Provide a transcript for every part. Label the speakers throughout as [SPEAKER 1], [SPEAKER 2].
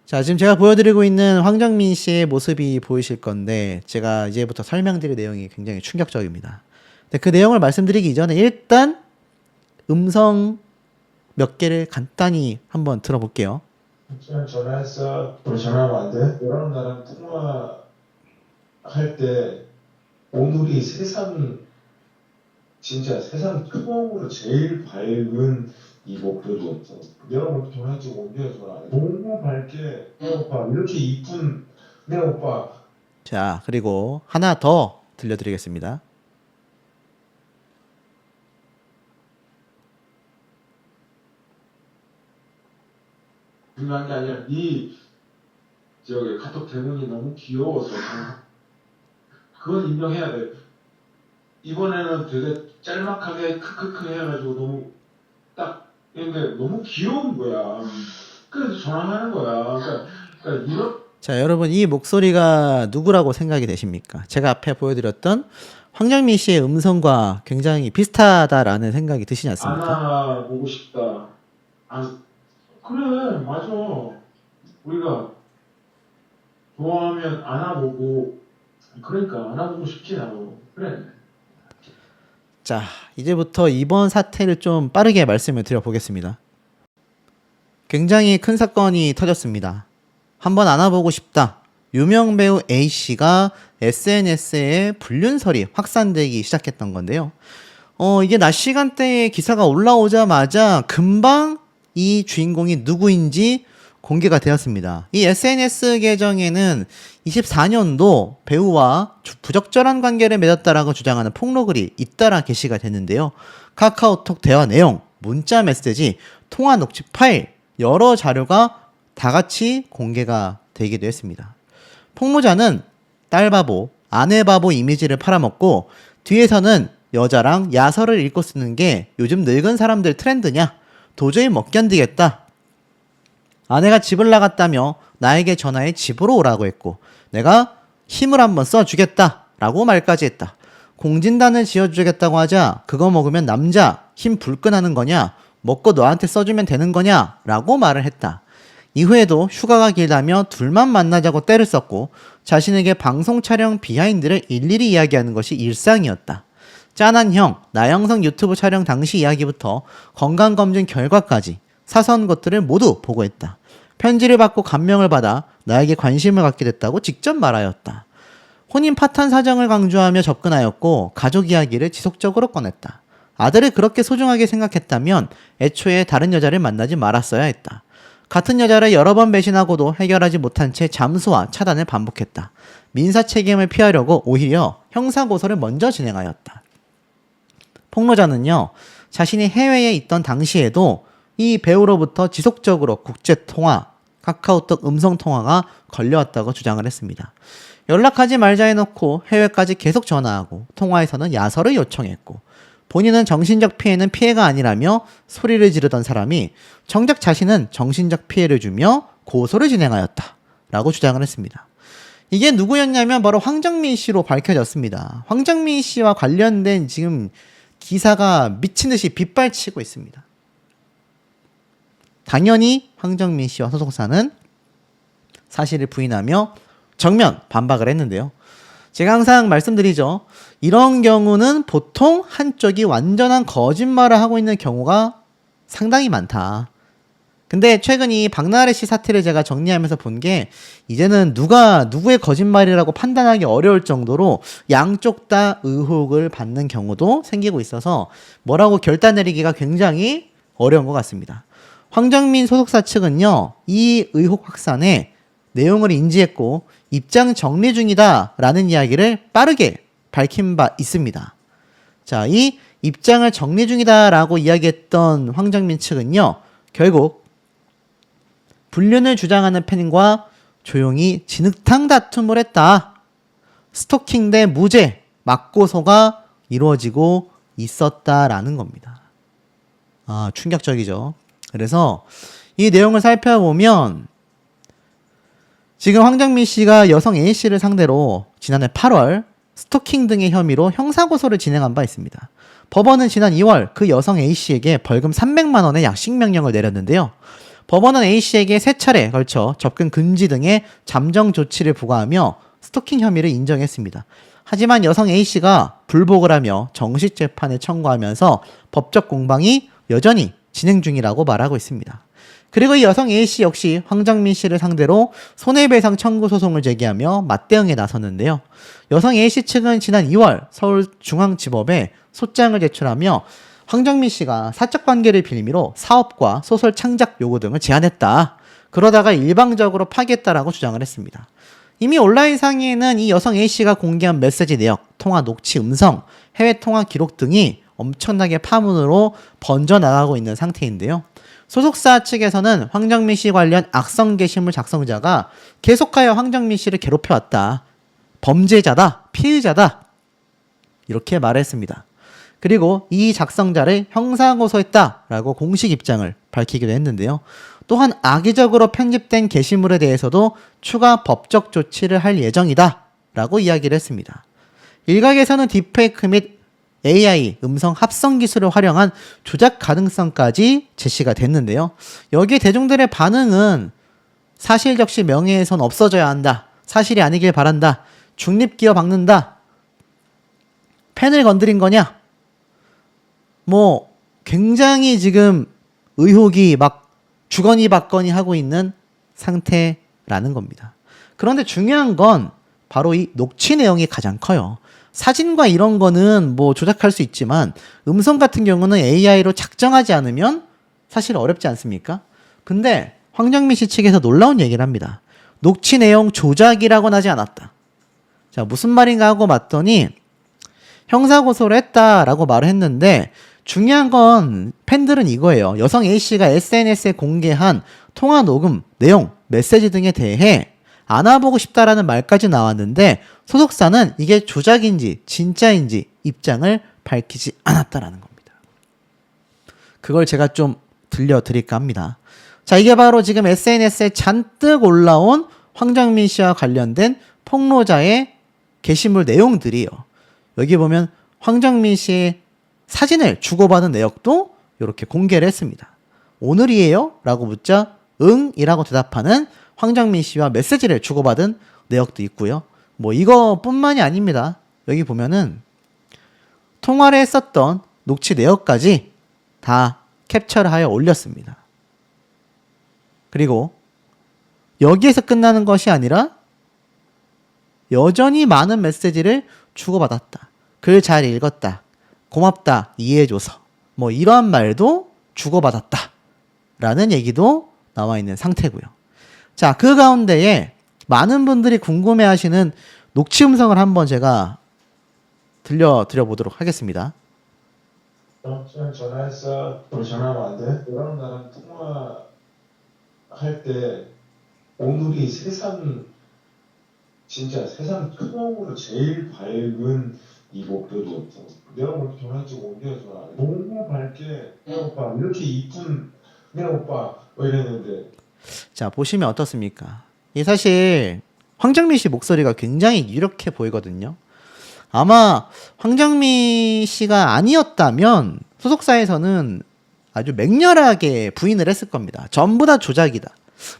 [SPEAKER 1] 자, 지금 제가 보여드리고 있는 황정민 씨의 모습이 보이실 건데, 제가 이제부터 설명드릴 내용이 굉장히 충격적입니다. 근데 그 내용을 말씀드리기 전에 일단 음성 몇 개를 간단히 한번 들어볼게요.
[SPEAKER 2] 전화했어. 우리 전화하면 안 돼? 너랑 나랑 통화할 때 오늘이 진짜 세상 처음으로 제일 밝은 이 목소리였어. 내가 먼저 전화했지 언제 전화해? 너무 밝게 내 오빠 이렇게 이쁜 내 오빠.
[SPEAKER 1] 자, 그리고 하나 더 들려드리겠습니다.
[SPEAKER 2] 중요한 게 아니라 네 저기 카톡 대문이 너무 귀여워서 그건 인정해야 돼. 이번에는 되게 짤막하게 크크크 해가지고 너무 딱 근데 너무 귀여운 거야. 그래서 전화하는 거야. 그러니까 이런.
[SPEAKER 1] 자, 여러분 이 목소리가 누구라고 생각이 되십니까? 제가 앞에 보여드렸던 황정민 씨의 음성과 굉장히 비슷하다라는 생각이 드시지 않습니까?
[SPEAKER 2] 안아보고 싶다. 그래 맞아. 우리가 좋아하면 안아보고 그러니까 안아보고 싶지 나도. 그래.
[SPEAKER 1] 자, 이제부터 이번 사태를 좀 빠르게 말씀을 드려보겠습니다. 굉장히 큰 사건이 터졌습니다. 한번 안아보고 싶다. 유명 배우 A씨가 SNS에 불륜설이 확산되기 시작했던 건데요. 이게 낮 시간대에 기사가 올라오자마자 금방 이 주인공이 누구인지 공개가 되었습니다. 이 SNS 계정에는 24년도 배우와 부적절한 관계를 맺었다라고 주장하는 폭로글이 잇따라 게시가 됐는데요. 카카오톡 대화 내용, 문자 메시지, 통화 녹취 파일, 여러 자료가 다 같이 공개가 되기도 했습니다. 폭로자는 딸 바보, 아내 바보 이미지를 팔아먹고 뒤에서는 여자랑 야설을 읽고 쓰는 게 요즘 늙은 사람들 트렌드냐? 도저히 못 견디겠다. 아내가 집을 나갔다며 나에게 전화해 집으로 오라고 했고 내가 힘을 한번 써주겠다 라고 말까지 했다. 공진단을 지어주겠다고 하자 그거 먹으면 남자 힘 불끈하는 거냐? 먹고 너한테 써주면 되는 거냐? 라고 말을 했다. 이후에도 휴가가 길다며 둘만 만나자고 떼를 썼고 자신에게 방송 촬영 비하인드를 일일이 이야기하는 것이 일상이었다. 짠한 형, 나영석 유튜브 촬영 당시 이야기부터 건강검진 결과까지 사소한 것들을 모두 보고했다. 편지를 받고 감명을 받아 나에게 관심을 갖게 됐다고 직접 말하였다. 혼인 파탄 사정을 강조하며 접근하였고 가족 이야기를 지속적으로 꺼냈다. 아들을 그렇게 소중하게 생각했다면 애초에 다른 여자를 만나지 말았어야 했다. 같은 여자를 여러 번 배신하고도 해결하지 못한 채 잠수와 차단을 반복했다. 민사 책임을 피하려고 오히려 형사고소를 먼저 진행하였다. 폭로자는요, 자신이 해외에 있던 당시에도 이 배우로부터 지속적으로 국제통화, 카카오톡 음성통화가 걸려왔다고 주장을 했습니다. 연락하지 말자 해놓고 해외까지 계속 전화하고 통화에서는 야설을 요청했고 본인은 정신적 피해는 피해가 아니라며 소리를 지르던 사람이 정작 자신은 정신적 피해를 주며 고소를 진행하였다 라고 주장을 했습니다. 이게 누구였냐면 바로 황정민 씨로 밝혀졌습니다. 황정민 씨와 관련된 지금 기사가 미친듯이 빗발치고 있습니다. 당연히 황정민 씨와 소속사는 사실을 부인하며 정면 반박을 했는데요. 제가 항상 말씀드리죠. 이런 경우는 보통 한쪽이 완전한 거짓말을 하고 있는 경우가 상당히 많다. 근데 최근 이 박나래 씨 사태를 제가 정리하면서 본 게 이제는 누가 누구의 거짓말이라고 판단하기 어려울 정도로 양쪽 다 의혹을 받는 경우도 생기고 있어서 뭐라고 결단 내리기가 굉장히 어려운 것 같습니다. 황정민 소속사 측은요, 이 의혹 확산에 내용을 인지했고 입장 정리 중이다 라는 이야기를 빠르게 밝힌 바 있습니다. 자, 이 입장을 정리 중이다 라고 이야기했던 황정민 측은요, 결국 불륜을 주장하는 팬과 조용히 진흙탕 다툼을 했다. 스토킹 대 무죄 맞고소가 이루어지고 있었다라는 겁니다. 아, 충격적이죠. 그래서 이 내용을 살펴보면 지금 황정민 씨가 여성 A씨를 상대로 지난해 8월 스토킹 등의 혐의로 형사고소를 진행한 바 있습니다. 법원은 지난 2월 그 여성 A씨에게 벌금 300만 원의 약식 명령을 내렸는데요. 법원은 A씨에게 3차례에 걸쳐 접근 금지 등의 잠정 조치를 부과하며 스토킹 혐의를 인정했습니다. 하지만 여성 A씨가 불복을 하며 정식 재판을 청구하면서 법적 공방이 여전히 진행 중이라고 말하고 있습니다. 그리고 이 여성 A씨 역시 황정민 씨를 상대로 손해배상 청구 소송을 제기하며 맞대응에 나섰는데요. 여성 A씨 측은 지난 2월 서울중앙지법에 소장을 제출하며 황정민 씨가 사적 관계를 빌미로 사업과 소설 창작 요구 등을 제안했다. 그러다가 일방적으로 파기했다라고 주장을 했습니다. 이미 온라인 상에는 이 여성 A씨가 공개한 메시지 내역, 통화 녹취 음성, 해외 통화 기록 등이 엄청나게 파문으로 번져나가고 있는 상태인데요. 소속사 측에서는 황정민 씨 관련 악성 게시물 작성자가 계속하여 황정민 씨를 괴롭혀왔다. 범죄자다. 피의자다. 이렇게 말했습니다. 그리고 이 작성자를 형사고소했다라고 공식 입장을 밝히기도 했는데요. 또한 악의적으로 편집된 게시물에 대해서도 추가 법적 조치를 할 예정이다 라고 이야기를 했습니다. 일각에서는 딥페이크 및 AI 음성 합성 기술을 활용한 조작 가능성까지 제시가 됐는데요. 여기에 대중들의 반응은 사실 적시 명예훼손 없어져야 한다. 사실이 아니길 바란다. 중립기어 박는다. 팬을 건드린 거냐? 뭐 굉장히 지금 의혹이 막 주거니 받거니 하고 있는 상태라는 겁니다. 그런데 중요한 건 바로 이 녹취 내용이 가장 커요. 사진과 이런 거는 뭐 조작할 수 있지만 음성 같은 경우는 AI로 작정하지 않으면 사실 어렵지 않습니까? 근데 황정민 씨 측에서 놀라운 얘기를 합니다. 녹취 내용 조작이라고는 하지 않았다. 자, 무슨 말인가 하고 봤더니 형사고소를 했다라고 말을 했는데 중요한 건 팬들은 이거예요. 여성 A씨가 SNS에 공개한 통화 녹음, 내용, 메시지 등에 대해 알아보고 싶다라는 말까지 나왔는데 소속사는 이게 조작인지 진짜인지 입장을 밝히지 않았다라는 겁니다. 그걸 제가 좀 들려드릴까 합니다. 자, 이게 바로 지금 SNS에 잔뜩 올라온 황정민 씨와 관련된 폭로자의 게시물 내용들이요. 여기 보면 황정민 씨의 사진을 주고받은 내역도 이렇게 공개를 했습니다. 오늘이에요? 라고 묻자 응? 이라고 대답하는 황정민 씨와 메시지를 주고받은 내역도 있고요. 뭐 이거뿐만이 아닙니다. 여기 보면은 통화를 했었던 녹취 내역까지 다 캡처를 하여 올렸습니다. 그리고 여기에서 끝나는 것이 아니라 여전히 많은 메시지를 주고받았다. 글 잘 읽었다. 고맙다. 이해해줘서. 뭐 이러한 말도 주고받았다. 라는 얘기도 나와 있는 상태고요. 자, 그 가운데에 많은 분들이 궁금해하시는 녹취 음성을 한번 제가 들려드려보도록 하겠습니다.
[SPEAKER 2] 형 전화했어. 우리 전화하면 안 돼? 너랑 나랑 통화할 때 오늘이 진짜 세상 처음으로 제일 밝은 이 목소리였어. 내가 오늘 전화했지 언제 전화? 너무 밝게 내 오빠 이렇게 이쁜 내 오빠 뭐 이랬는데.
[SPEAKER 1] 자, 보시면 어떻습니까? 이 사실 황정민 씨 목소리가 굉장히 유력해 보이거든요. 아마 황정민 씨가 아니었다면 소속사에서는 아주 맹렬하게 부인을 했을 겁니다. 전부 다 조작이다.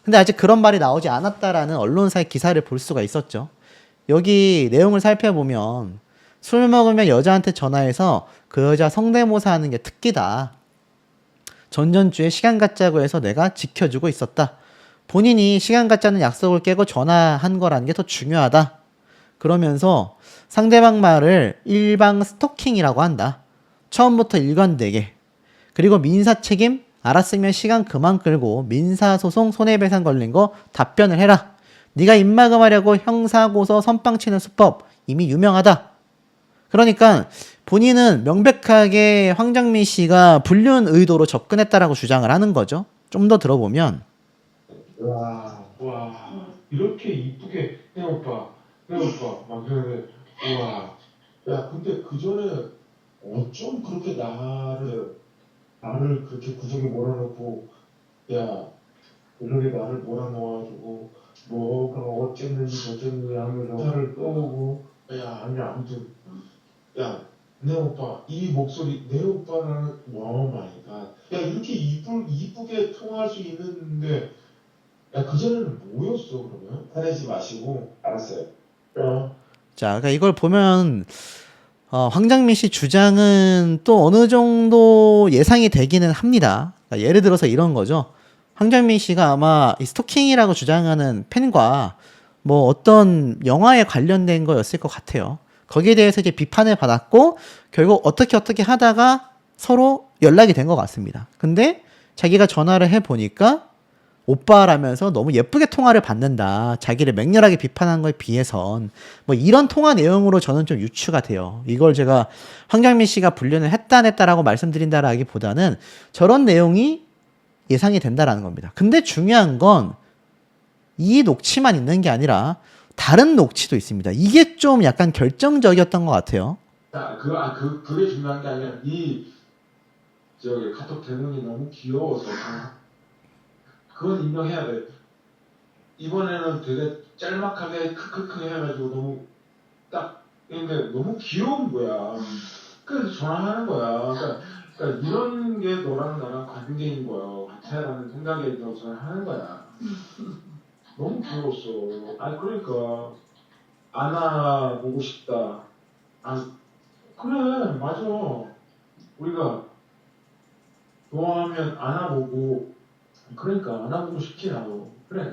[SPEAKER 1] 근데 아직 그런 말이 나오지 않았다라는 언론사의 기사를 볼 수가 있었죠. 여기 내용을 살펴보면 술 먹으면 여자한테 전화해서 그 여자 성대모사 하는 게 특기다. 전전주에 시간 갖자고 해서 내가 지켜주고 있었다. 본인이 시간 갖자는 약속을 깨고 전화한 거라는 게 더 중요하다. 그러면서 상대방 말을 일방 스토킹이라고 한다. 처음부터 일관되게. 그리고 민사 책임 알았으면 시간 그만 끌고 민사소송 손해배상 걸린 거 답변을 해라. 네가 입막음하려고 형사고소 선빵치는 수법 이미 유명하다. 그러니까 본인은 명백하게 황정민 씨가 불륜 의도로 접근했다라고 주장을 하는 거죠. 좀 더 들어보면
[SPEAKER 2] 와 이렇게 이쁘게 내 오빠 막 그러는데 야 근데 그 전에 어쩜 그렇게 나를 그렇게 구석에 몰아놓고 야 이렇게 나를 몰아넣어가지고 뭐 그럼 어쨌는지 저쨌는지 하면서 화를 떠오고 야 아니 아무튼 야 내 오빠 이 목소리 내 오빠는 오 마이 갓 야, 이렇게 이쁘게 통화할 수 있는데, 야, 그전에는 뭐였어, 그러면? 화내지 마시고. 알았어요.
[SPEAKER 1] 자, 그러니까 이걸 보면 황정민 씨 주장은 또 어느 정도 예상이 되기는 합니다. 그러니까 예를 들어서 이런 거죠. 황정민 씨가 아마 이 스토킹이라고 주장하는 팬과 뭐 어떤 영화에 관련된 거였을 것 같아요. 거기에 대해서 이제 비판을 받았고 결국 어떻게 하다가 서로 연락이 된 것 같습니다. 근데 자기가 전화를 해보니까 오빠라면서 너무 예쁘게 통화를 받는다. 자기를 맹렬하게 비판한 거에 비해선 뭐 이런 통화 내용으로 저는 좀 유추가 돼요. 이걸 제가 황정민 씨가 불륜을 했다 안 했다라고 말씀드린다라기보다는 저런 내용이 예상이 된다라는 겁니다. 근데 중요한 건 이 녹취만 있는 게 아니라 다른 녹취도 있습니다. 이게 좀 약간 결정적이었던 것 같아요.
[SPEAKER 2] 자, 그게 중요한 게 아니라, 저기, 카톡 대문이 너무 귀여워서, 그건 인정해야 돼. 이번에는 되게 짤막하게 크크크 해가지고 너무 딱, 근데 너무 귀여운 거야. 그래서 전화하는 거야. 그러니까 이런 게 너랑 나랑 관계인 거야. 같아라는 생각에 들어서 전화하는 거야. 너무 귀여웠어. 아니, 그러니까, 안아보고 싶다. 아, 그래, 맞아. 우리가 좋아하면 안아보고, 그러니까 안아보고 싶지, 나도. 그래,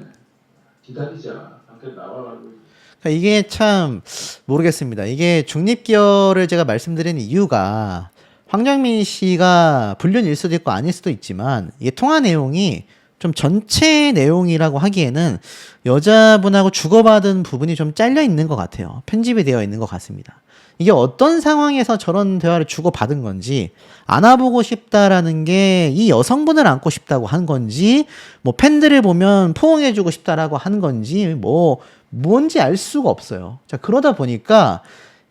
[SPEAKER 2] 기다리자. 밖에 나와가지고.
[SPEAKER 1] 그러니까 이게 참 모르겠습니다. 이게 중립기어를 제가 말씀드리는 이유가 황정민 씨가 불륜일 수도 있고 아닐 수도 있지만 이게 통화 내용이 좀 전체 내용이라고 하기에는 여자분하고 주고받은 부분이 좀 잘려 있는 것 같아요. 편집이 되어 있는 것 같습니다. 이게 어떤 상황에서 저런 대화를 주고받은 건지 안아보고 싶다라는 게 이 여성분을 안고 싶다고 한 건지 뭐 팬들을 보면 포옹해주고 싶다라고 한 건지 뭐 뭔지 알 수가 없어요. 자, 그러다 보니까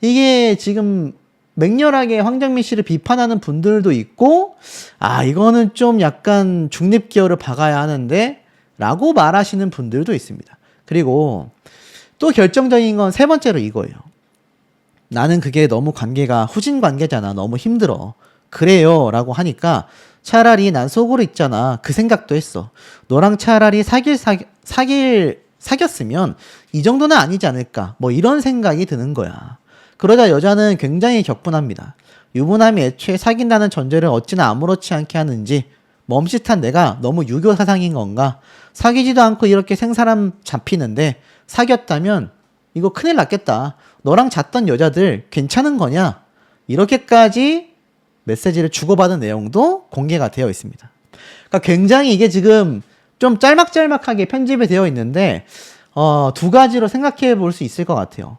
[SPEAKER 1] 이게 지금 맹렬하게 황정민 씨를 비판하는 분들도 있고, 아, 이거는 좀 약간 중립기어를 박아야 하는데, 라고 말하시는 분들도 있습니다. 그리고 또 결정적인 건 세 번째로 이거예요. 나는 그게 너무 관계가 후진 관계잖아. 너무 힘들어. 그래요. 라고 하니까 차라리 난 속으로 있잖아. 그 생각도 했어. 너랑 차라리 사귀었으면 이 정도는 아니지 않을까. 뭐 이런 생각이 드는 거야. 그러자 여자는 굉장히 격분합니다. 유부남이 애초에 사귄다는 전제를 어찌나 아무렇지 않게 하는지 멈칫한 내가 너무 유교 사상인 건가? 사귀지도 않고 이렇게 생사람 잡히는데 사귀었다면 이거 큰일 났겠다. 너랑 잤던 여자들 괜찮은 거냐? 이렇게까지 메시지를 주고받은 내용도 공개가 되어 있습니다. 그러니까 굉장히 이게 지금 좀 짤막짤막하게 편집이 되어 있는데 두 가지로 생각해 볼 수 있을 것 같아요.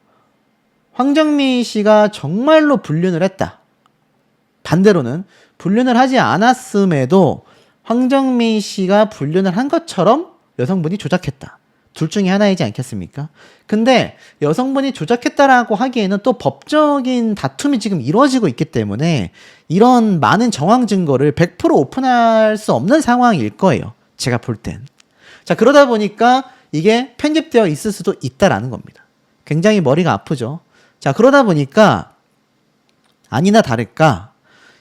[SPEAKER 1] 황정민 씨가 정말로 불륜을 했다. 반대로는 불륜을 하지 않았음에도 황정민 씨가 불륜을 한 것처럼 여성분이 조작했다. 둘 중에 하나이지 않겠습니까? 근데 여성분이 조작했다라고 하기에는 또 법적인 다툼이 지금 이루어지고 있기 때문에 이런 많은 정황 증거를 100% 오픈할 수 없는 상황일 거예요. 제가 볼 땐. 자, 그러다 보니까 이게 편집되어 있을 수도 있다라는 겁니다. 굉장히 머리가 아프죠. 자, 그러다 보니까 아니나 다를까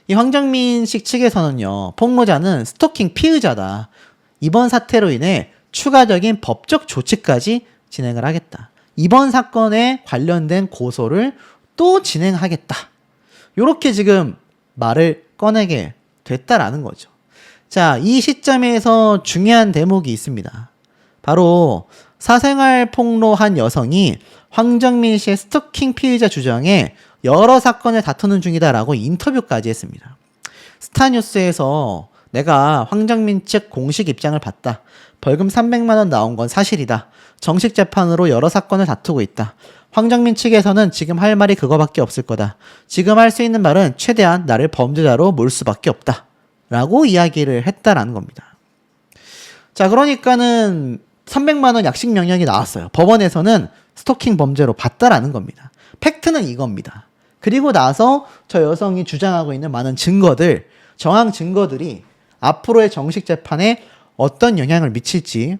[SPEAKER 1] 이 황정민식 측에서는요, 폭로자는 스토킹 피의자다. 이번 사태로 인해 추가적인 법적 조치까지 진행을 하겠다. 이번 사건에 관련된 고소를 또 진행하겠다. 요렇게 지금 말을 꺼내게 됐다라는 거죠. 자, 이 시점에서 중요한 대목이 있습니다. 바로 사생활 폭로한 여성이 황정민 씨의 스토킹 피의자 주장에 여러 사건을 다투는 중이다라고 인터뷰까지 했습니다. 스타뉴스에서 내가 황정민 측 공식 입장을 봤다. 벌금 300만 원 나온 건 사실이다. 정식 재판으로 여러 사건을 다투고 있다. 황정민 측에서는 지금 할 말이 그거밖에 없을 거다. 지금 할 수 있는 말은 최대한 나를 범죄자로 몰 수밖에 없다. 라고 이야기를 했다라는 겁니다. 자, 그러니까는 300만 원 약식 명령이 나왔어요. 법원에서는 스토킹 범죄로 봤다라는 겁니다. 팩트는 이겁니다. 그리고 나서 저 여성이 주장하고 있는 많은 증거들, 정황 증거들이 앞으로의 정식 재판에 어떤 영향을 미칠지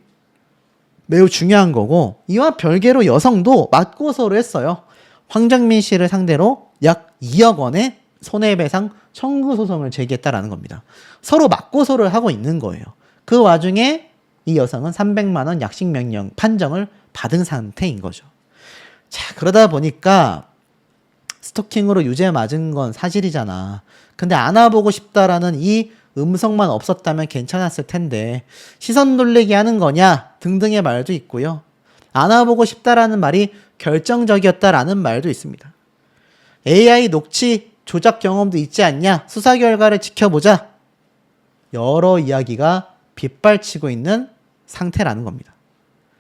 [SPEAKER 1] 매우 중요한 거고, 이와 별개로 여성도 맞고서를 했어요. 황정민 씨를 상대로 약 2억 원의 손해배상 청구 소송을 제기했다라는 겁니다. 서로 맞고소를 하고 있는 거예요. 그 와중에 이 여성은 300만 원 약식 명령 판정을 받은 상태인 거죠. 자, 그러다 보니까 스토킹으로 유죄 맞은 건 사실이잖아. 근데 안아보고 싶다라는 이 음성만 없었다면 괜찮았을 텐데 시선 돌리게 하는 거냐 등등의 말도 있고요. 안아보고 싶다라는 말이 결정적이었다라는 말도 있습니다. AI 녹취 조작 경험도 있지 않냐? 수사 결과를 지켜보자. 여러 이야기가 빗발치고 있는 상태라는 겁니다.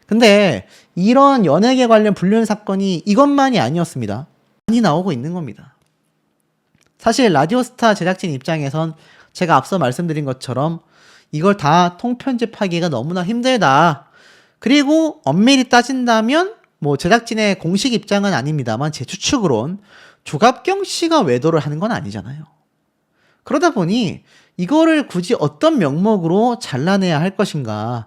[SPEAKER 1] 근데 이런 연예계 관련 불륜 사건이 이것만이 아니었습니다. 많이 나오고 있는 겁니다. 사실 라디오스타 제작진 입장에선 제가 앞서 말씀드린 것처럼 이걸 다 통편집하기가 너무나 힘들다. 그리고 엄밀히 따진다면 뭐 제작진의 공식 입장은 아닙니다만 제 추측으론 조갑경 씨가 외도를 하는 건 아니잖아요. 그러다 보니 이거를 굳이 어떤 명목으로 잘라내야 할 것인가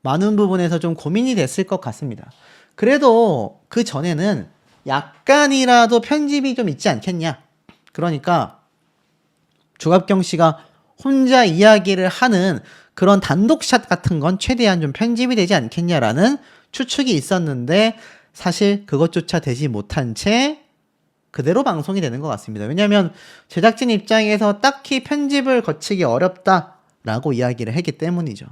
[SPEAKER 1] 많은 부분에서 좀 고민이 됐을 것 같습니다. 그래도 그 전에는 약간이라도 편집이 좀 있지 않겠냐. 그러니까 조갑경 씨가 혼자 이야기를 하는 그런 단독샷 같은 건 최대한 좀 편집이 되지 않겠냐라는 추측이 있었는데 사실 그것조차 되지 못한 채 그대로 방송이 되는 것 같습니다. 왜냐하면 제작진 입장에서 딱히 편집을 거치기 어렵다라고 이야기를 했기 때문이죠.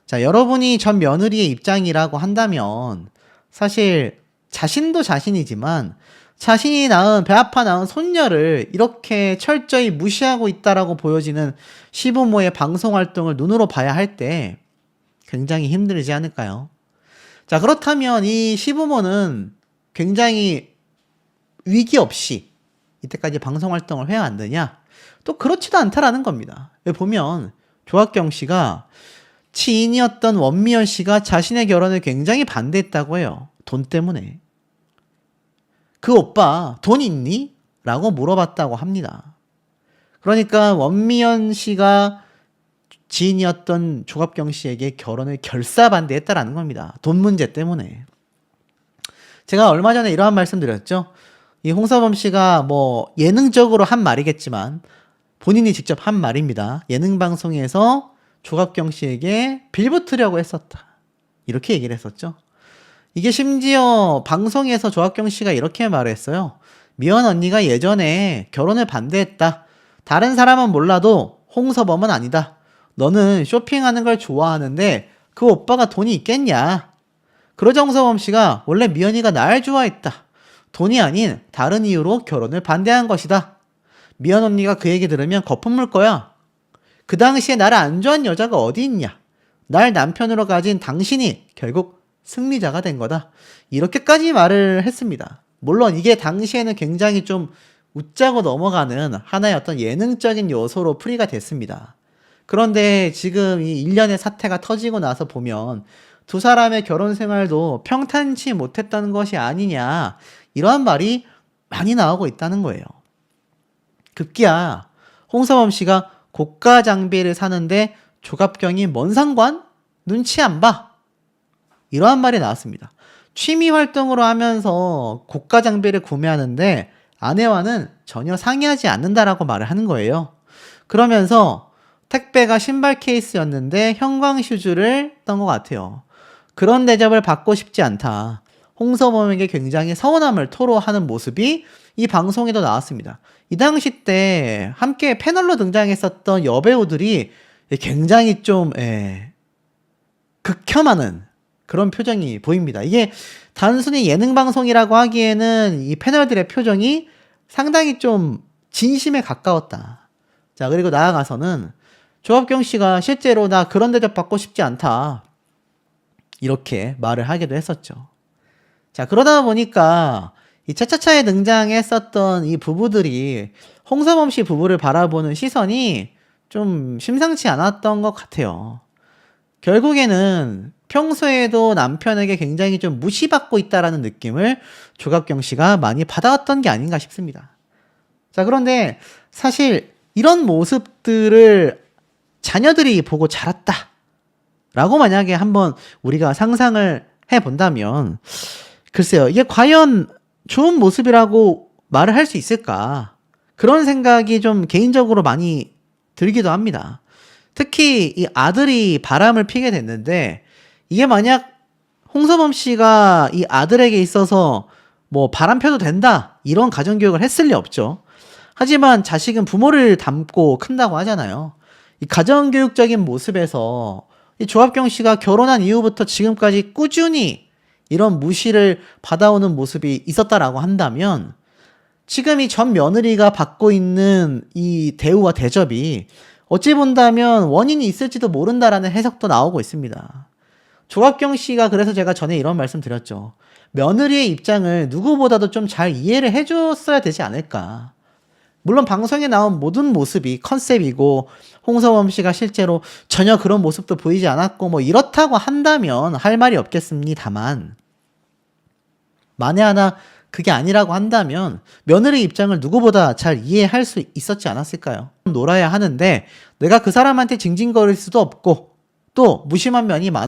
[SPEAKER 1] 자, 여러분이 전 며느리의 입장이라고 한다면 사실 자신도 자신이지만 자신이 낳은 배 아파 낳은 손녀를 이렇게 철저히 무시하고 있다라고 보여지는 시부모의 방송 활동을 눈으로 봐야 할 때 굉장히 힘들지 않을까요? 자, 그렇다면 이 시부모는 굉장히 위기 없이 이때까지 방송 활동을 해왔느냐? 또 그렇지도 않다라는 겁니다. 여기 보면 조합경 씨가 지인이었던 원미연 씨가 자신의 결혼을 굉장히 반대했다고 해요. 돈 때문에. 그 오빠 돈 있니? 라고 물어봤다고 합니다. 그러니까 원미연 씨가 지인이었던 조갑경 씨에게 결혼을 결사반대했다라는 겁니다. 돈 문제 때문에. 제가 얼마 전에 이러한 말씀 드렸죠. 이 홍서범 씨가 뭐 예능적으로 한 말이겠지만 본인이 직접 한 말입니다. 예능 방송에서 조갑경 씨에게 빌붙으려고 했었다. 이렇게 얘기를 했었죠. 이게 심지어 방송에서 조합경 씨가 이렇게 말했어요. 미연 언니가 예전에 결혼을 반대했다. 다른 사람은 몰라도 홍서범은 아니다. 너는 쇼핑하는 걸 좋아하는데 그 오빠가 돈이 있겠냐. 그러자 홍서범 씨가 원래 미연이가 날 좋아했다. 돈이 아닌 다른 이유로 결혼을 반대한 것이다. 미연 언니가 그 얘기 들으면 거품 물 거야. 그 당시에 나를 안 좋아한 여자가 어디 있냐. 날 남편으로 가진 당신이 결국 승리자가 된 거다. 이렇게까지 말을 했습니다. 물론 이게 당시에는 굉장히 좀 웃자고 넘어가는 하나의 어떤 예능적인 요소로 풀이가 됐습니다. 그런데 지금 이 일련의 사태가 터지고 나서 보면 두 사람의 결혼 생활도 평탄치 못했다는 것이 아니냐 이러한 말이 많이 나오고 있다는 거예요. 급기야 홍서범 씨가 고가 장비를 사는데 조갑경이 뭔 상관? 눈치 안 봐? 이러한 말이 나왔습니다. 취미 활동으로 하면서 고가 장비를 구매하는데 아내와는 전혀 상의하지 않는다라고 말을 하는 거예요. 그러면서 택배가 신발 케이스였는데 형광 슈즈를 했던 것 같아요. 그런 대접을 받고 싶지 않다. 홍서범에게 굉장히 서운함을 토로하는 모습이 이 방송에도 나왔습니다. 이 당시 때 함께 패널로 등장했었던 여배우들이 굉장히 좀 극혐하는 그런 표정이 보입니다. 이게 단순히 예능 방송이라고 하기에는 이 패널들의 표정이 상당히 좀 진심에 가까웠다. 자, 그리고 나아가서는 조합경 씨가 실제로 나 그런 대접 받고 싶지 않다. 이렇게 말을 하기도 했었죠. 자, 그러다 보니까 이 차차차에 등장했었던 이 부부들이 홍서범 씨 부부를 바라보는 시선이 좀 심상치 않았던 것 같아요. 결국에는 평소에도 남편에게 굉장히 좀 무시받고 있다라는 느낌을 조갑경 씨가 많이 받아왔던 게 아닌가 싶습니다. 자, 그런데 사실 이런 모습들을 자녀들이 보고 자랐다 라고 만약에 한번 우리가 상상을 해본다면 글쎄요, 이게 과연 좋은 모습이라고 말을 할 수 있을까? 그런 생각이 좀 개인적으로 많이 들기도 합니다. 특히 이 아들이 바람을 피게 됐는데 이게 만약 홍서범 씨가 이 아들에게 있어서 뭐 바람 펴도 된다 이런 가정교육을 했을 리 없죠. 하지만 자식은 부모를 닮고 큰다고 하잖아요. 이 가정교육적인 모습에서 이 조합경 씨가 결혼한 이후부터 지금까지 꾸준히 이런 무시를 받아오는 모습이 있었다라고 한다면 지금 이 전 며느리가 받고 있는 이 대우와 대접이 어찌 본다면 원인이 있을지도 모른다라는 해석도 나오고 있습니다. 조합경 씨가 그래서 제가 전에 이런 말씀 드렸죠. 며느리의 입장을 누구보다도 좀 잘 이해를 해줬어야 되지 않을까. 물론 방송에 나온 모든 모습이 컨셉이고 홍서범 씨가 실제로 전혀 그런 모습도 보이지 않았고 뭐 이렇다고 한다면 할 말이 없겠습니다만 만에 하나 그게 아니라고 한다면 며느리 입장을 누구보다 잘 이해할 수 있었지 않았을까요? 놀아야 하는데 내가 그 사람한테 징징거릴 수도 없고 또 무심한 면이 많아